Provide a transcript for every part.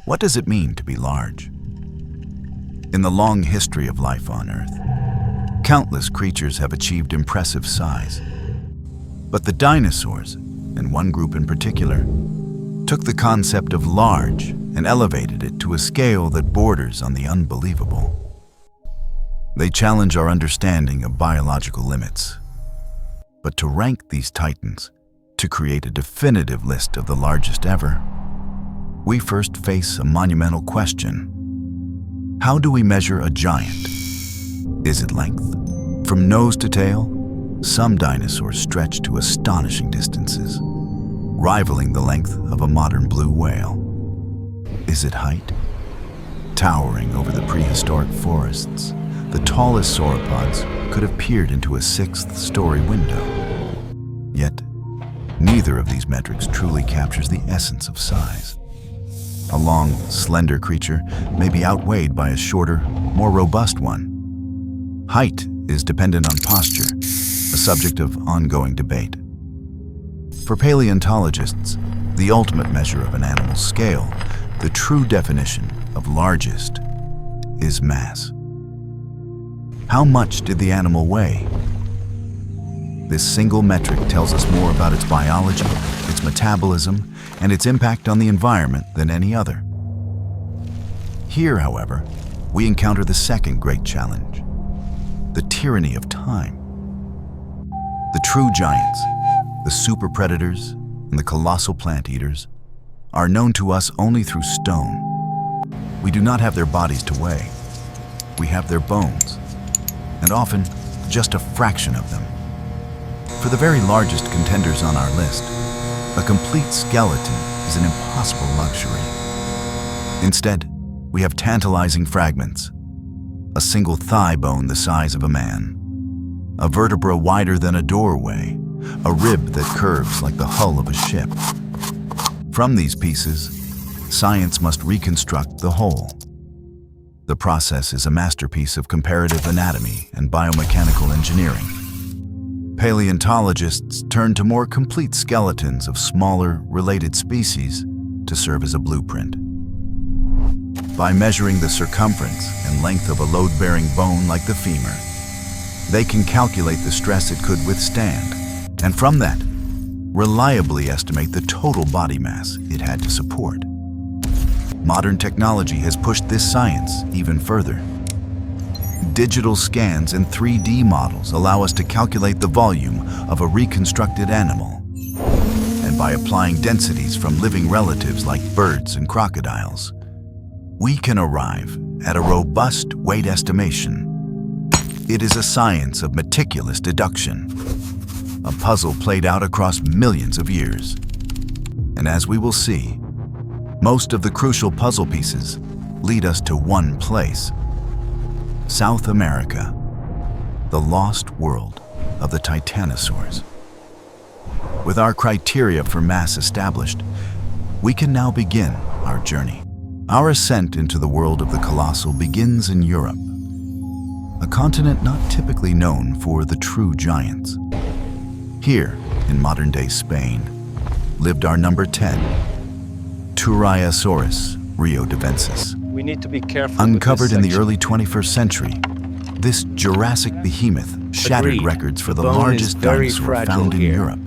What does it mean to be large? In the long history of life on Earth, countless creatures have achieved impressive size. But the dinosaurs, and one group in particular, took the concept of large and elevated it to a scale that borders on the unbelievable. They challenge our understanding of biological limits. But to rank these titans, to create a definitive list of the largest ever, we first face a monumental question. How do we measure a giant? Is it length? From nose to tail, some dinosaurs stretch to astonishing distances, rivaling the length of a modern blue whale. Is it height? Towering over the prehistoric forests, the tallest sauropods could have peered into a sixth-story window. Yet, neither of these metrics truly captures the essence of size. A long, slender creature may be outweighed by a shorter, more robust one. Height is dependent on posture, a subject of ongoing debate. For paleontologists, the ultimate measure of an animal's scale, the true definition of largest, is mass. How much did the animal weigh? This single metric tells us more about its biology, its metabolism, and its impact on the environment than any other. Here, however, we encounter the second great challenge, the tyranny of time. The true giants, the super predators, and the colossal plant eaters, are known to us only through stone. We do not have their bodies to weigh. We have their bones, and often just a fraction of them. For the very largest contenders on our list, a complete skeleton is an impossible luxury. Instead, we have tantalizing fragments: a single thigh bone the size of a man, a vertebra wider than a doorway, a rib that curves like the hull of a ship. From these pieces, science must reconstruct the whole. The process is a masterpiece of comparative anatomy and biomechanical engineering. Paleontologists turn to more complete skeletons of smaller, related species to serve as a blueprint. By measuring the circumference and length of a load-bearing bone like the femur, they can calculate the stress it could withstand, and from that, reliably estimate the total body mass it had to support. Modern technology has pushed this science even further. Digital scans and 3D models allow us to calculate the volume of a reconstructed animal. And by applying densities from living relatives like birds and crocodiles, we can arrive at a robust weight estimation. It is a science of meticulous deduction, a puzzle played out across millions of years. And as we will see, most of the crucial puzzle pieces lead us to one place: South America, the lost world of the titanosaurs. With our criteria for mass established, we can now begin our journey. Our ascent into the world of the colossal begins in Europe, a continent not typically known for the true giants. Here, in modern-day Spain, lived our number 10, Turriosaurus riodavensis. We need to be careful. Uncovered in the early 21st century, this Jurassic behemoth shattered records for the largest dinosaur found in Europe.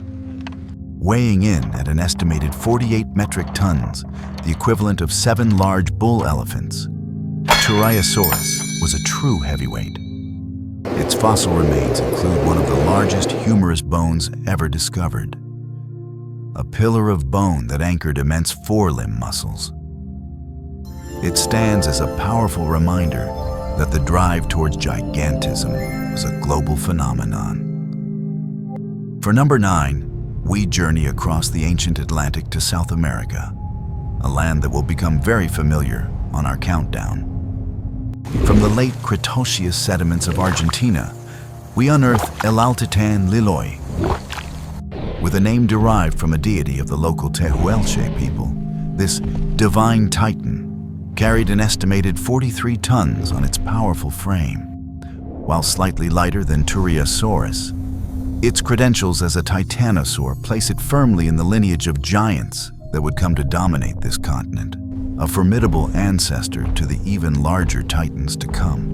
Weighing in at an estimated 48 metric tons, the equivalent of 7 large bull elephants, Turriosaurus was a true heavyweight. Its fossil remains include one of the largest humerus bones ever discovered, a pillar of bone that anchored immense forelimb muscles. It stands as a powerful reminder that the drive towards gigantism was a global phenomenon. For number 9, we journey across the ancient Atlantic to South America, a land that will become very familiar on our countdown. From the late Cretaceous sediments of Argentina, we unearth El Altitan Lilloy, with a name derived from a deity of the local Tehuelche people. This divine titan carried an estimated 43 tons on its powerful frame. While slightly lighter than Turriosaurus, its credentials as a titanosaur place it firmly in the lineage of giants that would come to dominate this continent. a formidable ancestor to the even larger titans to come.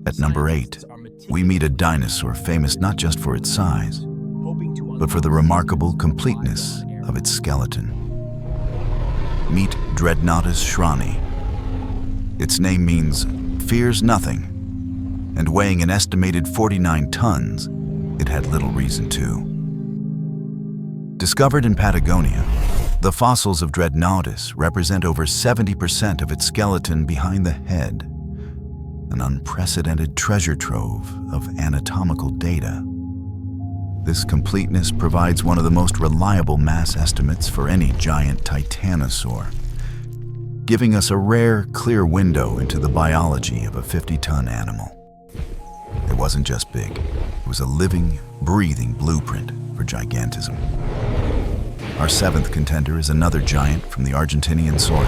At number 8, we meet a dinosaur famous not just for its size, but for the remarkable completeness of its skeleton. Meet Dreadnoughtus shrani. Its name means fears nothing, and weighing an estimated 49 tons, it had little reason to. Discovered in Patagonia, the fossils of Dreadnoughtus represent over 70% of its skeleton behind the head, an unprecedented treasure trove of anatomical data. This completeness provides one of the most reliable mass estimates for any giant titanosaur, giving us a rare, clear window into the biology of a 50-ton animal. It wasn't just big, it was a living, breathing blueprint for gigantism. Our 7th contender is another giant from the Argentinian soil,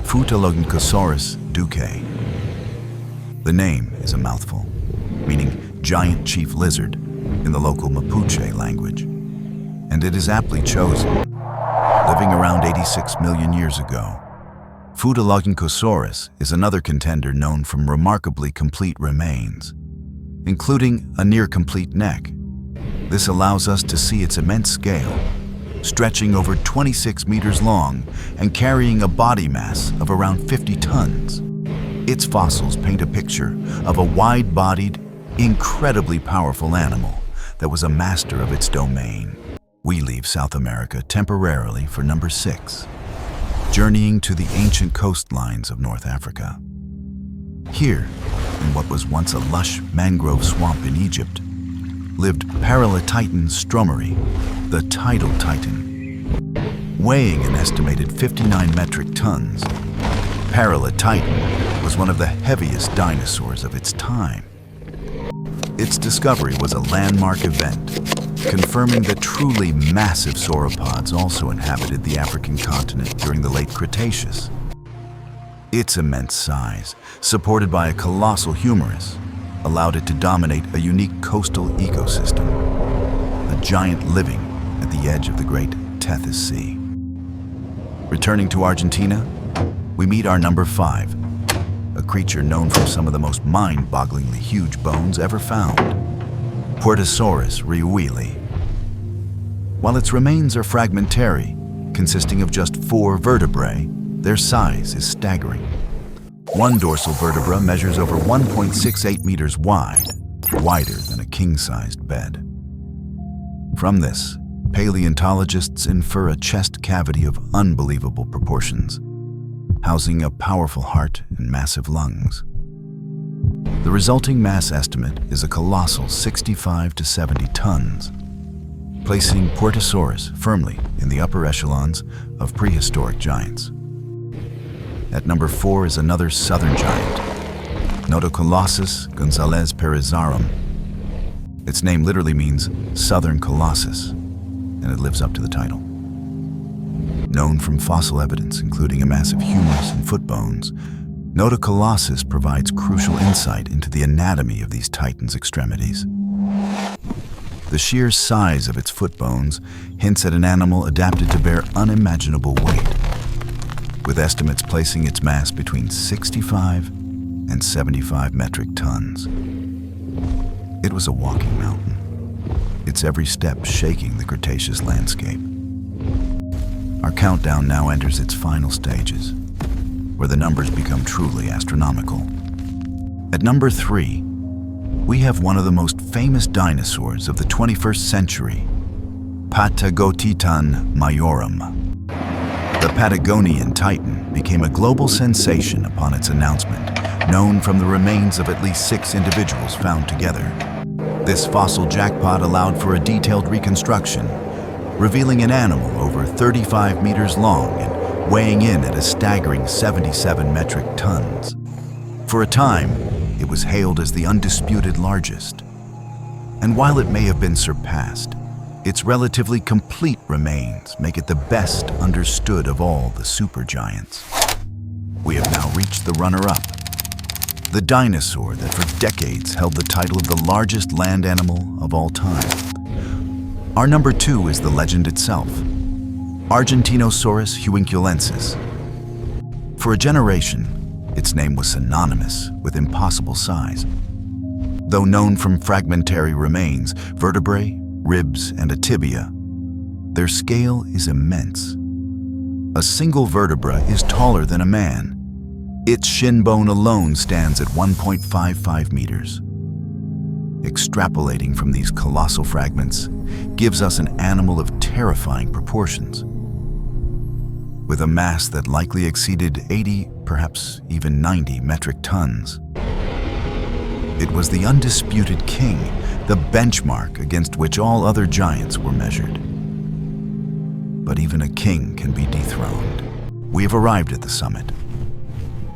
Paleontologists duque. The name is a mouthful, meaning giant chief lizard in the local Mapuche language, and it is aptly chosen. Living around 86 million years ago, Paleontologists is another contender known from remarkably complete remains, including a near-complete neck. This allows us to see its immense scale, stretching over 26 meters long and carrying a body mass of around 50 tons. Its fossils paint a picture of a wide-bodied, incredibly powerful animal that was a master of its domain. We leave South America temporarily for number 6, journeying to the ancient coastlines of North Africa. Here, in what was once a lush mangrove swamp in Egypt, lived Paleotitan stromeri, the tidal titan. Weighing an estimated 59 metric tons, Paleotitan was one of the heaviest dinosaurs of its time. Its discovery was a landmark event, confirming that truly massive sauropods also inhabited the African continent during the late Cretaceous. Its immense size, supported by a colossal humerus, allowed it to dominate a unique coastal ecosystem, a giant living at the edge of the Great Tethys Sea. Returning to Argentina, we meet our number 5, a creature known for some of the most mind-bogglingly huge bones ever found, Puertosaurus riuili. While its remains are fragmentary, consisting of just 4 vertebrae, their size is staggering. One dorsal vertebra measures over 1.68 meters wide, wider than a king-sized bed. From this, paleontologists infer a chest cavity of unbelievable proportions, housing a powerful heart and massive lungs. The resulting mass estimate is a colossal 65 to 70 tons, placing Puertosaurus firmly in the upper echelons of prehistoric giants. At number 4 is another southern giant, Notocolossus gonzalez perizarum. Its name literally means southern colossus, and it lives up to the title. Known from fossil evidence, including a massive humerus and foot bones, Notocolossus provides crucial insight into the anatomy of these titans' extremities. The sheer size of its foot bones hints at an animal adapted to bear unimaginable weight, with estimates placing its mass between 65 and 75 metric tons. It was a walking mountain, its every step shaking the Cretaceous landscape. Our countdown now enters its final stages, where the numbers become truly astronomical. At number 3, we have one of the most famous dinosaurs of the 21st century, Patagotitan majorum. The Patagonian titan became a global sensation upon its announcement, known from the remains of at least 6 individuals found together. This fossil jackpot allowed for a detailed reconstruction, revealing an animal over 35 meters long and weighing in at a staggering 77 metric tons. For a time, it was hailed as the undisputed largest. And while it may have been surpassed, its relatively complete remains make it the best understood of all the supergiants. We have now reached the runner-up, the dinosaur that for decades held the title of the largest land animal of all time. Our number 2 is the legend itself, Argentinosaurus huinculensis. For a generation, its name was synonymous with impossible size. Though known from fragmentary remains, vertebrae, ribs, and a tibia, their scale is immense. A single vertebra is taller than a man. Its shin bone alone stands at 1.55 meters. Extrapolating from these colossal fragments gives us an animal of terrifying proportions. With a mass that likely exceeded 80, perhaps even 90 metric tons. It was the undisputed king, the benchmark against which all other giants were measured. But even a king can be dethroned. We have arrived at the summit.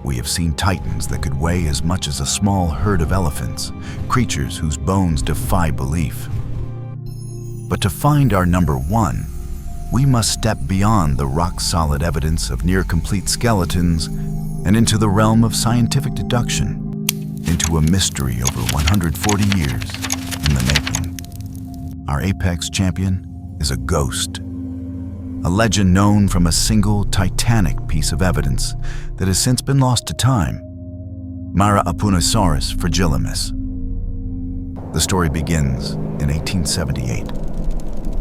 We have seen titans that could weigh as much as a small herd of elephants, creatures whose bones defy belief. But to find our number one, we must step beyond the rock-solid evidence of near-complete skeletons and into the realm of scientific deduction, into a mystery over 140 years in the making. Our apex champion is a ghost. A legend known from a single titanic piece of evidence that has since been lost to time, Argentinosaurus fragilimus. The story begins in 1878,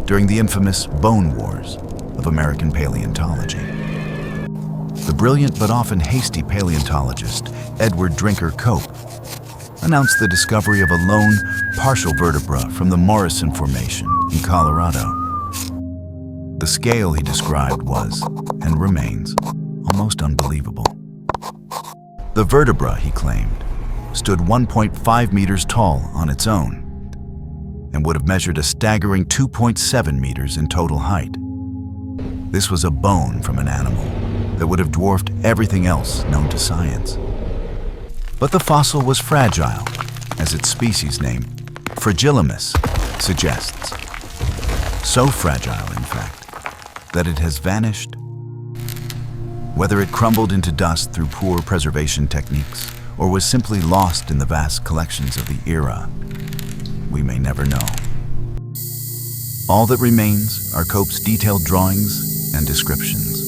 during the infamous Bone Wars of American paleontology. The brilliant but often hasty paleontologist Edward Drinker Cope announced the discovery of a lone, partial vertebra from the Morrison Formation in Colorado. The scale he described was, and remains, almost unbelievable. The vertebra, he claimed, stood 1.5 meters tall on its own and would have measured a staggering 2.7 meters in total height. This was a bone from an animal that would have dwarfed everything else known to science. But the fossil was fragile, as its species name, fragilimus, suggests. So fragile, in fact, that it has vanished. Whether it crumbled into dust through poor preservation techniques or was simply lost in the vast collections of the era, we may never know. All that remains are Cope's detailed drawings and descriptions.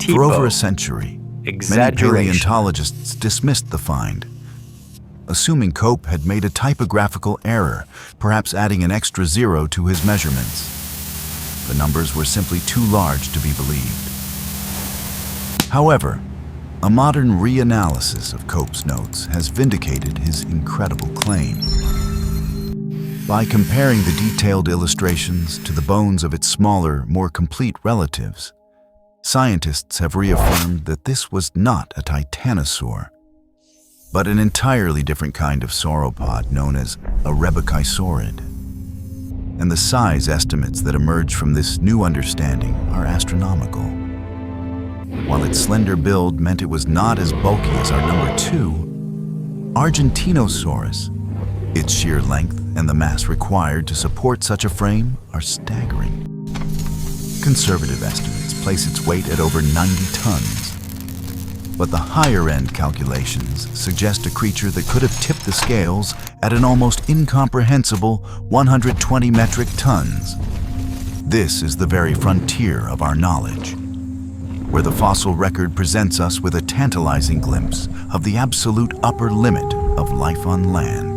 For over a century, many paleontologists dismissed the find, assuming Cope had made a typographical error, perhaps adding an extra zero to his measurements. The numbers were simply too large to be believed. However, a modern reanalysis of Cope's notes has vindicated his incredible claim. By comparing the detailed illustrations to the bones of its smaller, more complete relatives, scientists have reaffirmed that this was not a titanosaur, but an entirely different kind of sauropod known as a rebechisaurid. And the size estimates that emerge from this new understanding are astronomical. While its slender build meant it was not as bulky as our number two, Argentinosaurus, its sheer length and the mass required to support such a frame are staggering. Conservative estimates place its weight at over 90 tons. But the higher-end calculations suggest a creature that could have tipped the scales at an almost incomprehensible 120 metric tons. This is the very frontier of our knowledge, where the fossil record presents us with a tantalizing glimpse of the absolute upper limit of life on land.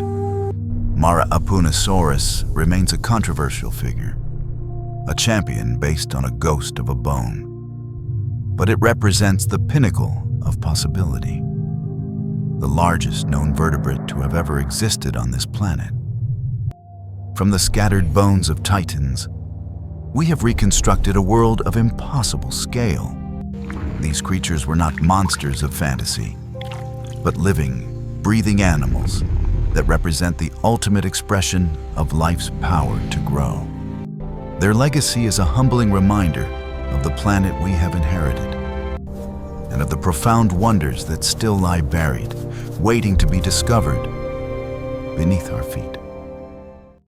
Argentinosaurus remains a controversial figure, a champion based on a ghost of a bone. But it represents the pinnacle of possibility, the largest known vertebrate to have ever existed on this planet. From the scattered bones of titans, we have reconstructed a world of impossible scale. These creatures were not monsters of fantasy, but living, breathing animals that represent the ultimate expression of life's power to grow. Their legacy is a humbling reminder of the planet we have inherited, and of the profound wonders that still lie buried, waiting to be discovered beneath our feet.